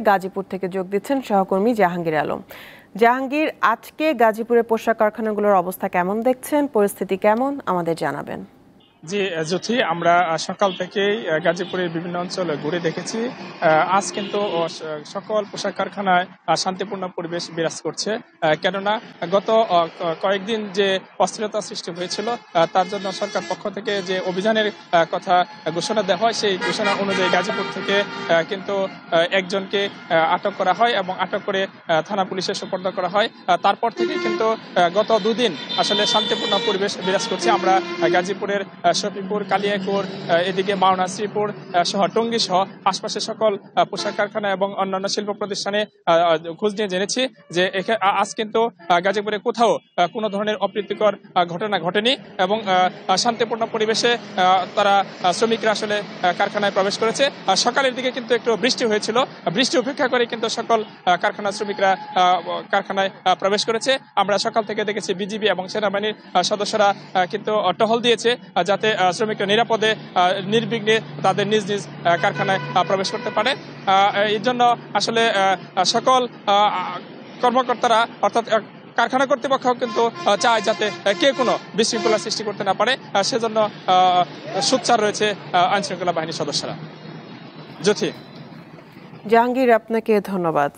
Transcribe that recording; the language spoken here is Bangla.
গাজীপুর থেকে যোগ দিচ্ছেন সহকর্মী জাহাঙ্গীর আলম। জাহাঙ্গীর, আজকে গাজীপুরের পোশাক কারখানাগুলোর অবস্থা কেমন দেখছেন, পরিস্থিতি কেমন আমাদের জানাবেন। জি জ্যোতি, আমরা সকাল থেকেই গাজীপুরের বিভিন্ন অঞ্চলে ঘুরে দেখেছি। আজ কিন্তু সকল পোশাক কারখানায় শান্তিপূর্ণ পরিবেশ বিরাজ করছে, কেননা গত কয়েকদিন যে অস্থিরতা সৃষ্টি হয়েছিল তার জন্য সরকার পক্ষ থেকে যে অভিযানের কথা ঘোষণা দেওয়া হয়, সেই ঘোষণা অনুযায়ী গাজীপুর থেকে কিন্তু একজনকে আটক করা হয় এবং আটক করে থানা পুলিশে সোপর্দ করা হয়। তারপর থেকে কিন্তু গত দুদিন আসলে শান্তিপূর্ণ পরিবেশ বিরাজ করছে। আমরা গাজীপুরের শফিপুর, কালিয়াকুর, এদিকে মাওনা, শ্রীপুর সহ টঙ্গী সহ আশপাশের সকল পোশাক কারখানা এবং অন্যান্য শিল্প প্রতিষ্ঠানে খোঁজ নিয়ে জেনেছি যে আজ কিন্তু গাজীপুরে কোথাও কোনো ধরনের অপ্রীতিকর ঘটনা ঘটেনি এবং শান্তিপূর্ণ পরিবেশে তারা শ্রমিকরা আসলে কারখানায় প্রবেশ করেছে। সকালের দিকে কিন্তু একটু বৃষ্টি হয়েছিল, বৃষ্টি উপেক্ষা করে কিন্তু সকল কারখানার শ্রমিকরা কারখানায় প্রবেশ করেছে। আমরা সকাল থেকে দেখেছি বিজিবি এবং সেনাবাহিনীর সদস্যরা কিন্তু টহল দিয়েছে যাতে শ্রমিকরা নিরাপদে নির্বিঘ্নে তাদের নিজ নিজ কারখানায় প্রবেশ করতে পারে। এর জন্য আসলে সকল কর্মকর্তারা অর্থাৎ কারখানা কর্তৃপক্ষ কিন্তু চায় যাতে কে কোনো বিশৃঙ্খলা সৃষ্টি করতে না পারে, সেজন্য সোচ্চার রয়েছে আইন শৃঙ্খলা বাহিনীর সদস্যরা। জ্যোতি। জাহাঙ্গীর, আপনাকে ধন্যবাদ।